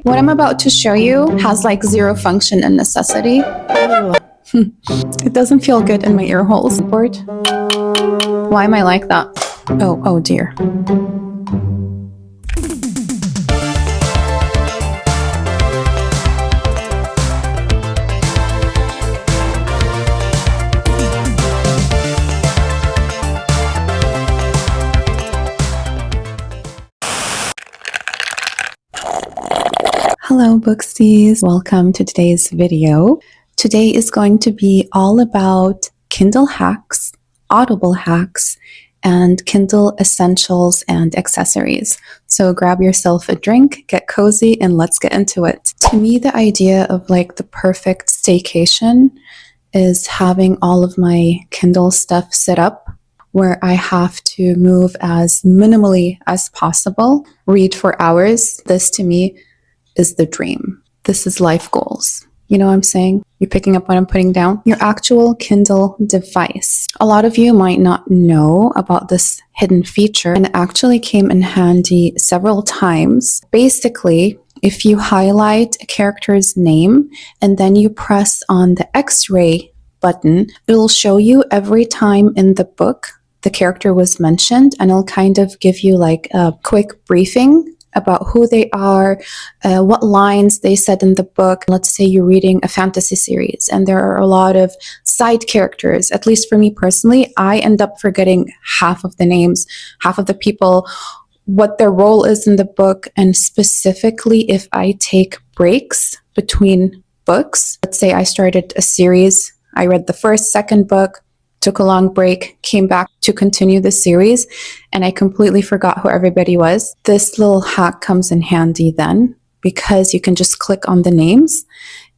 What I'm about to show you has like zero function and necessity. It doesn't feel good in my ear holes. Why am I like that? Oh dear. Hello Booksies, welcome to today's video. Today is going to be all about Kindle hacks, Audible hacks, and Kindle essentials and accessories. So grab yourself a drink, get cozy, and let's get into it. To me, the idea of like the perfect staycation is having all of my Kindle stuff set up where I have to move as minimally as possible, read for hours. This to me is the dream. This is life goals. You know what I'm saying? You're picking up what I'm putting down? Your actual Kindle device. A lot of you might not know about this hidden feature, and it actually came in handy several times. Basically, if you highlight a character's name and then you press on the X-ray button, it'll show you every time in the book the character was mentioned, and it'll kind of give you like a quick briefing about who they are, what lines they said in the book. Let's say you're reading a fantasy series and there are a lot of side characters. At least for me personally, I end up forgetting half of the names, half of the people, what their role is in the book. And specifically, if I take breaks between books, let's say I started a series, I read the first, second book, took a long break, came back to continue the series, and I completely forgot who everybody was. This little hack comes in handy then, because you can just click on the names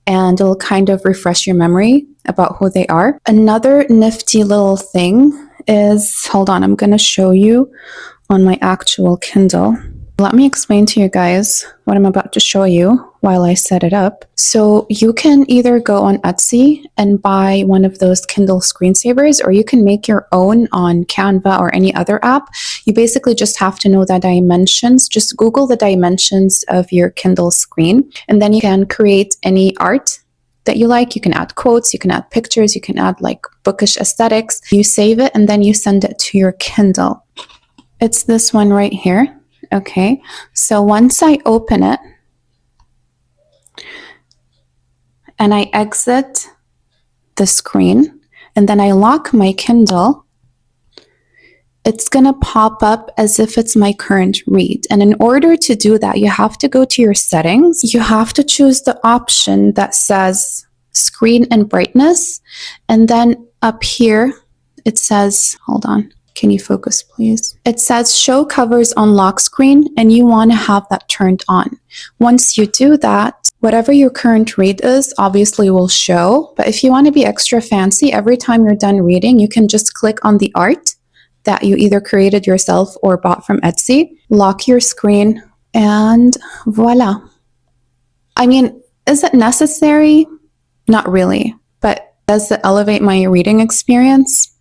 and it'll kind of refresh your memory about who they are. Another nifty little thing is, hold on, I'm going to show you on my actual Kindle. Let me explain to you guys what I'm about to show you while I set it up. So you can either go on Etsy and buy one of those Kindle screensavers, or you can make your own on Canva or any other app. You basically just have to know the dimensions. Just Google the dimensions of your Kindle screen, and then you can create any art that you like. You can add quotes, you can add pictures, you can add like bookish aesthetics. You save it and then you send it to your Kindle. It's this one right here. Okay, so once I open it and I exit the screen and then I lock my Kindle, it's going to pop up as if it's my current read. And in order to do that, you have to go to your settings. You have to choose the option that says screen and brightness. And then up here, it says, hold on. Can you focus, please? It says show covers on lock screen, and you want to have that turned on. Once you do that, whatever your current read is, obviously will show. But if you want to be extra fancy, every time you're done reading, you can just click on the art that you either created yourself or bought from Etsy, lock your screen, and voila. I mean, is it necessary? Not really. But does it elevate my reading experience?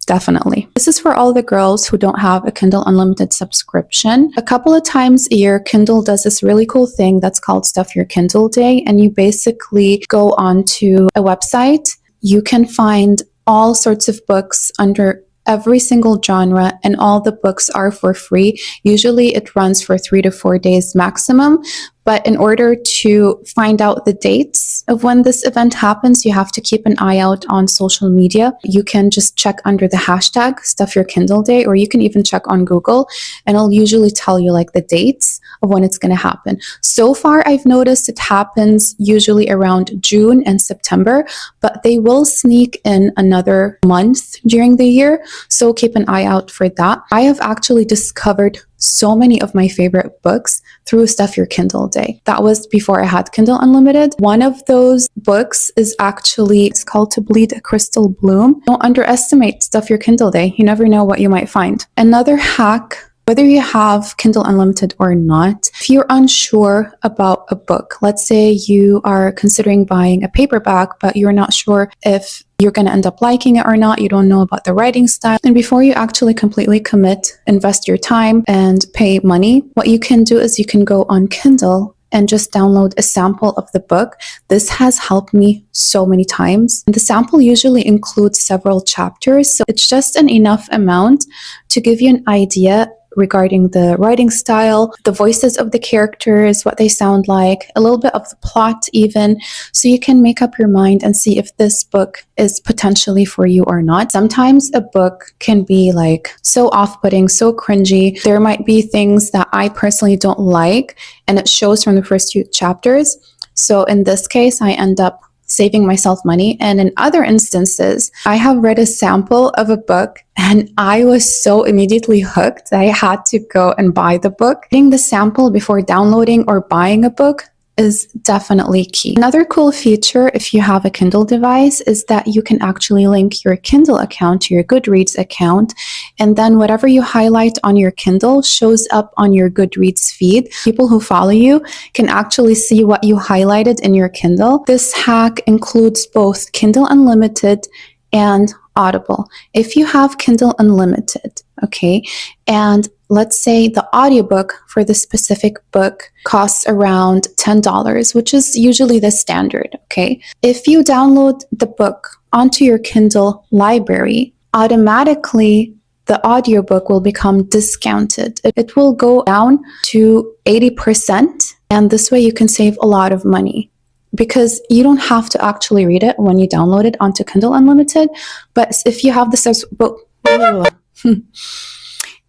Definitely. This is for all the girls who don't have a Kindle Unlimited subscription. A couple of times a year, Kindle does this really cool thing that's called Stuff Your Kindle Day. And you basically go onto a website. You can find all sorts of books under every single genre, and all the books are for free. Usually it runs for 3 to 4 days maximum. But in order to find out the dates of when this event happens, you have to keep an eye out on social media. You can just check under the hashtag Stuff Your Kindle Day, or you can even check on Google, and it'll usually tell you like the dates of when it's going to happen. So far, I've noticed it happens usually around June and September, but they will sneak in another month during the year. So keep an eye out for that. I have actually discovered so many of my favorite books through Stuff Your Kindle Day. That was before I had Kindle Unlimited. One of those books is actually, it's called To Bleed a Crystal Bloom. Don't underestimate Stuff Your Kindle Day. You never know what you might find. Another hack, whether you have Kindle Unlimited or not, if you're unsure about a book, let's say you are considering buying a paperback, but you're not sure if you're going to end up liking it or not, you don't know about the writing style, and before you actually completely commit, invest your time and pay money, what you can do is you can go on Kindle and just download a sample of the book. This has helped me so many times. The sample usually includes several chapters, so it's just an enough amount to give you an idea regarding the writing style, the voices of the characters, what they sound like, a little bit of the plot even, so you can make up your mind and see if this book is potentially for you or not. Sometimes a book can be like so off-putting, so cringy. There might be things that I personally don't like, and it shows from the first few chapters. So in this case, I end up saving myself money. And in other instances, I have read a sample of a book and I was so immediately hooked, I had to go and buy the book. Reading the sample before downloading or buying a book is definitely key. Another cool feature if you have a Kindle device is that you can actually link your Kindle account to your Goodreads account, and then whatever you highlight on your Kindle shows up on your Goodreads feed. People who follow you can actually see what you highlighted in your Kindle. This hack includes both Kindle Unlimited and Audible. If you have Kindle Unlimited, okay, and let's say the audiobook for the specific book costs around $10, which is usually the standard, okay? If you download the book onto your Kindle library, automatically the audiobook will become discounted. It will go down to 80%, and this way you can save a lot of money, because you don't have to actually read it when you download it onto Kindle Unlimited. But if you have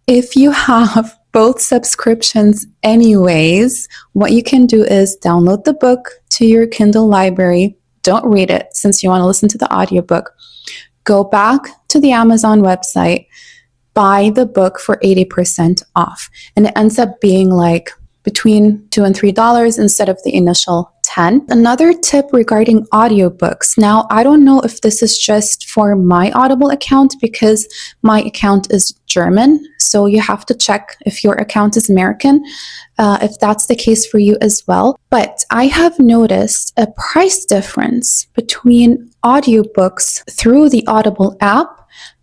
if you have both subscriptions anyways, what you can do is download the book to your Kindle library. Don't read it since you want to listen to the audiobook. Go back to the Amazon website, buy the book for 80% off. And it ends up being like between $2 and $3 instead of the initial 10. Another tip regarding audiobooks. Now, I don't know if this is just for my Audible account because my account is German. So you have to check if your account is American, if that's the case for you as well. But I have noticed a price difference between audiobooks through the Audible app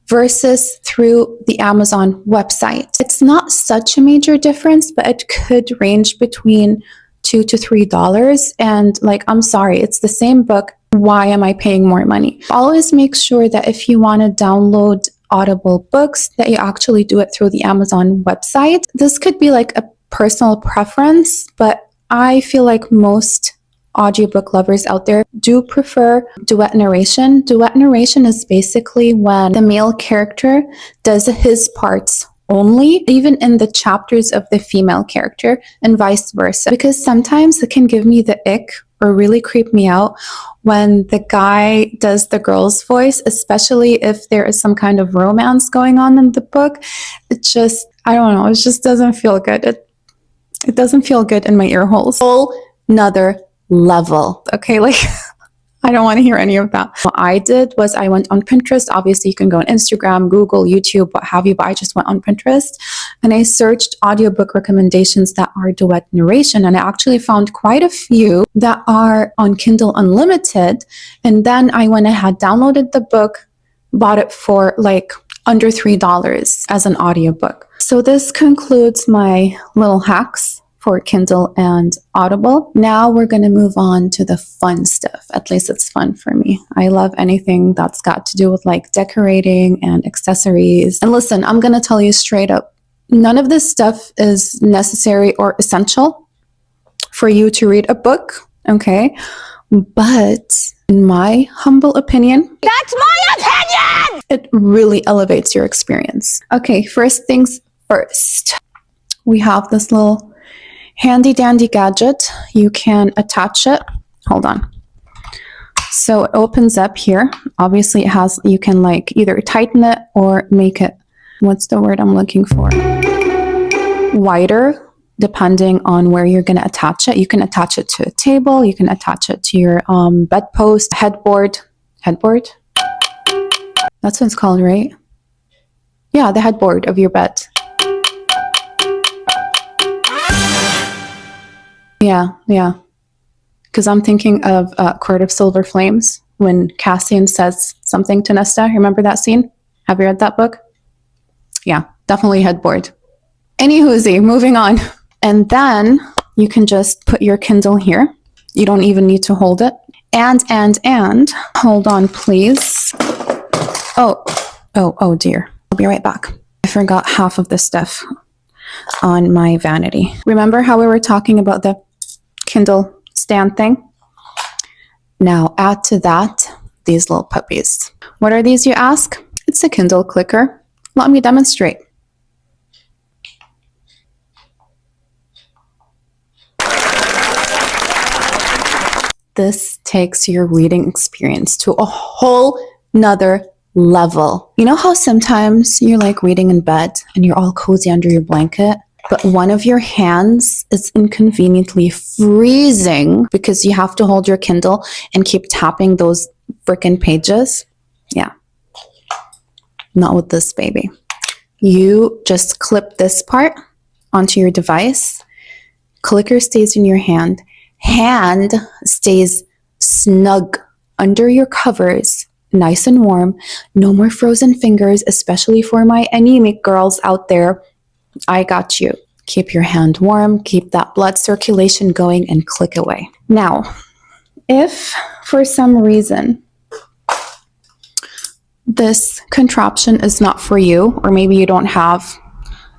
versus through the Amazon website. It's not such a major difference, but it could range between $2 to $3. And like, I'm sorry, it's the same book. Why am I paying more money? Always make sure that if you want to download Audible books, that you actually do it through the Amazon website. This could be like a personal preference, but I feel like most audiobook lovers out there do prefer duet narration. Duet narration is basically when the male character does his parts only, even in the chapters of the female character, and vice versa. Because sometimes it can give me the ick or really creep me out when the guy does the girl's voice, especially if there is some kind of romance going on in the book. It just, I don't know, it just doesn't feel good. It doesn't feel good in my ear holes. Whole nother level. Okay, like I don't want to hear any of that. What I did was I went on Pinterest. Obviously, you can go on Instagram, Google, YouTube, what have you, but I just went on Pinterest and I searched audiobook recommendations that are duet narration. And I actually found quite a few that are on Kindle Unlimited. And then I went ahead, downloaded the book, bought it for like under $3 as an audiobook. So this concludes my little hacks for Kindle and Audible. Now we're going to move on to the fun stuff. At least it's fun for me. I love anything that's got to do with like decorating and accessories. And listen, I'm going to tell you straight up, none of this stuff is necessary or essential for you to read a book, okay? But in my humble opinion, that's my opinion! It really elevates your experience. Okay, first things first. We have this little handy dandy gadget. You can attach it. Hold on. So it opens up here. Obviously it has, you can like either tighten it or make it, what's the word I'm looking for? Wider, depending on where you're going to attach it. You can attach it to a table. You can attach it to your bedpost, headboard. Headboard? That's what it's called, right? Yeah, the headboard of your bed. Yeah. Because I'm thinking of Court of Silver Flames when Cassian says something to Nesta. Remember that scene? Have you read that book? Yeah, definitely headboard. Anywhoosie, moving on. And then you can just put your Kindle here. You don't even need to hold it. And, hold on, please. Oh dear. I'll be right back. I forgot half of the stuff on my vanity. Remember how we were talking about the Kindle stand thing? Now add to that these little puppies. What are these, you ask? It's a Kindle clicker. Let me demonstrate. This takes your reading experience to a whole nother level. You know how sometimes you're like reading in bed and you're all cozy under your blanket, but one of your hands is inconveniently freezing because you have to hold your Kindle and keep tapping those frickin' pages? Yeah. Not with this baby. You just clip this part onto your device. Clicker stays in your hand. Hand stays snug under your covers, nice and warm. No more frozen fingers, especially for my anemic girls out there. I got you. Keep your hand warm, keep that blood circulation going, and click away. Now, if for some reason this contraption is not for you, or maybe you don't have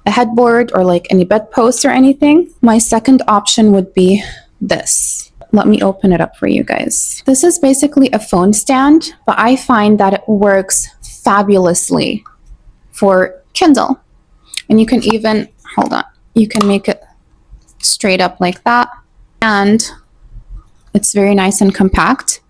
a headboard or like any bedposts or anything, my second option would be this. Let me open it up for you guys. This is basically a phone stand, but I find that it works fabulously for Kindle. And you can even, hold on, you can make it straight up like that. And it's very nice and compact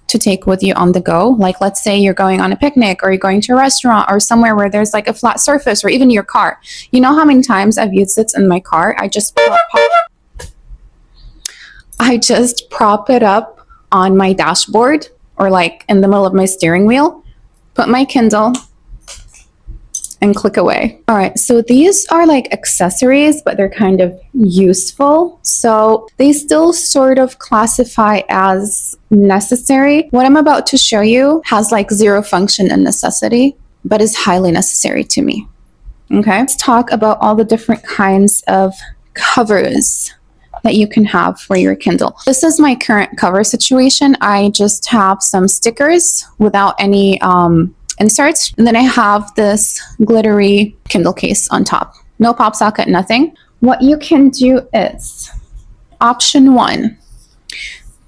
to take with you on the go. Like, let's say you're going on a picnic or you're going to a restaurant or somewhere where there's like a flat surface, or even your car. You know how many times I've used this in my car? I just prop it up on my dashboard or like in the middle of my steering wheel, put my Kindle, and click away. All right, so these are like accessories, but they're kind of useful. So they still sort of classify as necessary. What I'm about to show you has like zero function and necessity, but is highly necessary to me. Okay, let's talk about all the different kinds of covers that you can have for your Kindle. This is my current cover situation. I just have some stickers without any inserts, and then I have this glittery Kindle case on top. No pop socket, nothing. What you can do is, option one,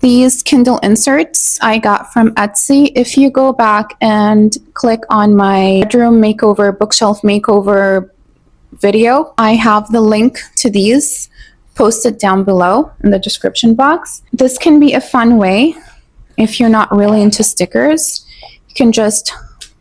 these Kindle inserts I got from Etsy. If you go back and click on my bedroom makeover, bookshelf makeover video, I have the link to these posted down below in the description box. This can be a fun way if you're not really into stickers. You can just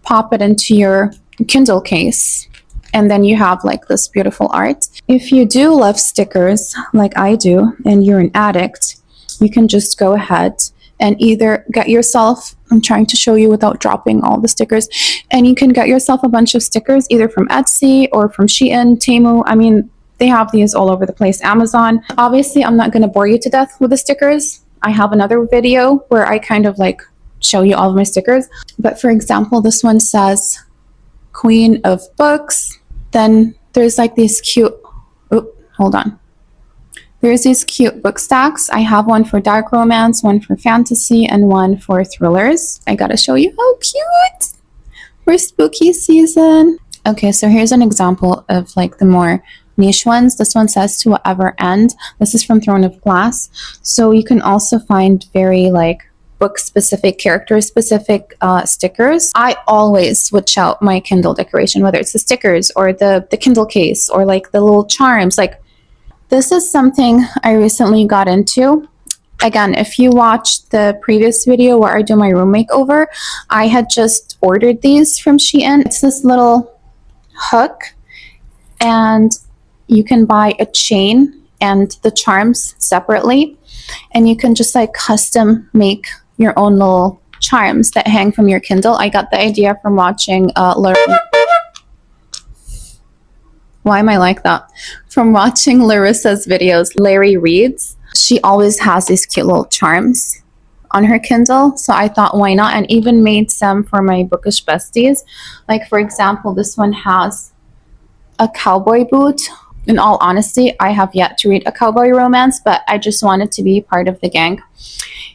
pop it into your Kindle case, and then you have like this beautiful art. If you do love stickers like I do and you're an addict, you can just go ahead and either get yourself, I'm trying to show you without dropping all the stickers, and you can get yourself a bunch of stickers either from Etsy or from Shein, Temu. I mean, they have these all over the place, Amazon. Obviously, I'm not going to bore you to death with the stickers. I have another video where I kind of like show you all of my stickers. But for example, this one says Queen of Books. Then there's like these cute, hold on. There's these cute book stacks. I have one for dark romance, one for fantasy, and one for thrillers. I gotta show you how cute for spooky season. Okay, so here's an example of like the more niche ones. This one says To Whatever End. This is from Throne of Glass. So you can also find very like book specific, character specific stickers. I always switch out my Kindle decoration, whether it's the stickers or the Kindle case or like the little charms. Like, this is something I recently got into. Again, if you watched the previous video where I do my room makeover, I had just ordered these from Shein. It's this little hook, and you can buy a chain and the charms separately, and you can just like custom make your own little charms that hang from your Kindle. I got the idea from watching why am I like that? From watching Larissa's videos. Larry Reads. She always has these cute little charms on her Kindle, so I thought why not, and even made some for my Bookish besties. Like for example, this one has a cowboy boot In all honesty, I have yet to read a cowboy romance, but I just wanted to be part of the gang.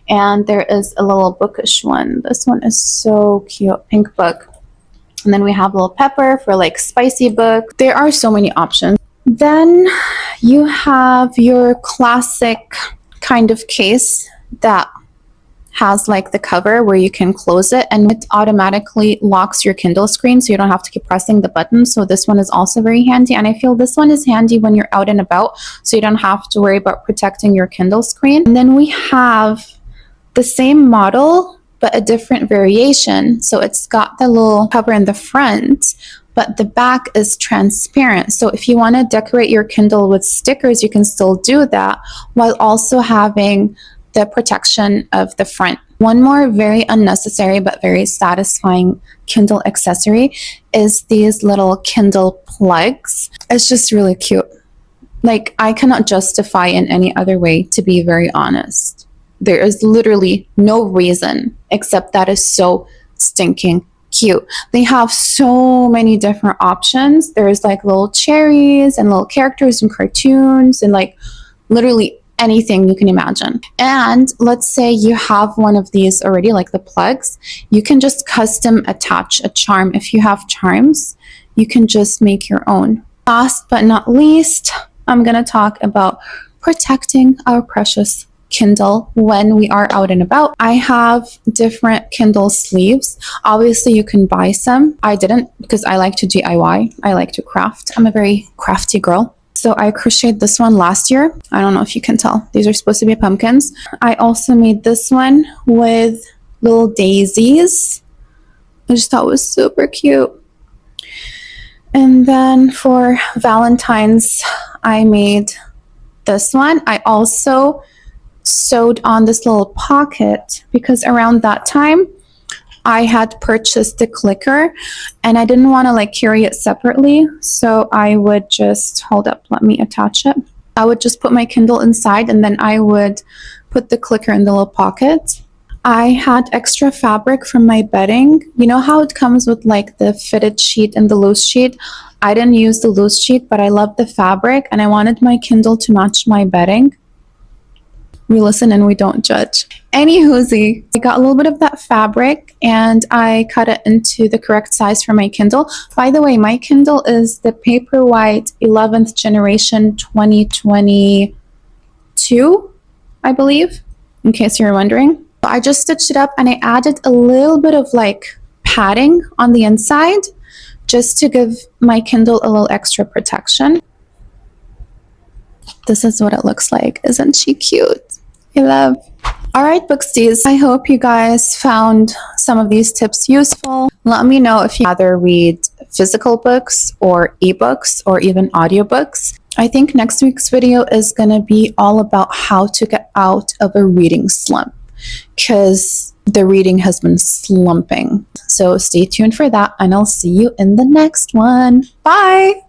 And there is a little bookish one. This one is so cute, pink book. And then we have little pepper for like spicy book. There are so many options. Then you have your classic kind of case that has like the cover where you can close it and it automatically locks your Kindle screen, so you don't have to keep pressing the button. So this one is also very handy, and I feel this one is handy when you're out and about, so you don't have to worry about protecting your Kindle screen. And then we have the same model but a different variation. So it's got the little cover in the front, but the back is transparent. So if you want to decorate your Kindle with stickers, you can still do that while also having the protection of the front. One more very unnecessary but very satisfying Kindle accessory is these little Kindle plugs. It's just really cute. Like, I cannot justify in any other way, to be very honest. There is literally no reason except that is so stinking cute. They have so many different options. There's like little cherries and little characters and cartoons and like literally anything you can imagine. And let's say you have one of these already, like the plugs, you can just custom attach a charm. If you have charms, you can just make your own. Last but not least, I'm going to talk about protecting our precious Kindle when we are out and about. I have different Kindle sleeves. Obviously, you can buy some. I didn't, because I like to DIY. I like to craft. I'm a very crafty girl. So I crocheted this one last year. I don't know if you can tell. These are supposed to be pumpkins. I also made this one with little daisies. I just thought it was super cute. And then for Valentine's, I made this one. I also sewed on this little pocket because around that time, I had purchased the clicker and I didn't want to like carry it separately. So I would just, hold up, let me attach it. I would just put my Kindle inside and then I would put the clicker in the little pocket. I had extra fabric from my bedding. You know how it comes with like the fitted sheet and the loose sheet? I didn't use the loose sheet, but I love the fabric and I wanted my Kindle to match my bedding. We listen and we don't judge. Anywhoosie, I got a little bit of that fabric and I cut it into the correct size for my Kindle. By the way, my Kindle is the Paperwhite 11th generation 2022, I believe, in case you're wondering. I just stitched it up and I added a little bit of like padding on the inside just to give my Kindle a little extra protection. This is what it looks like. Isn't she cute? I love. All right, Booksties. I hope you guys found some of these tips useful. Let me know if you rather read physical books or ebooks or even audiobooks. I think next week's video is going to be all about how to get out of a reading slump because the reading has been slumping. So stay tuned for that and I'll see you in the next one. Bye!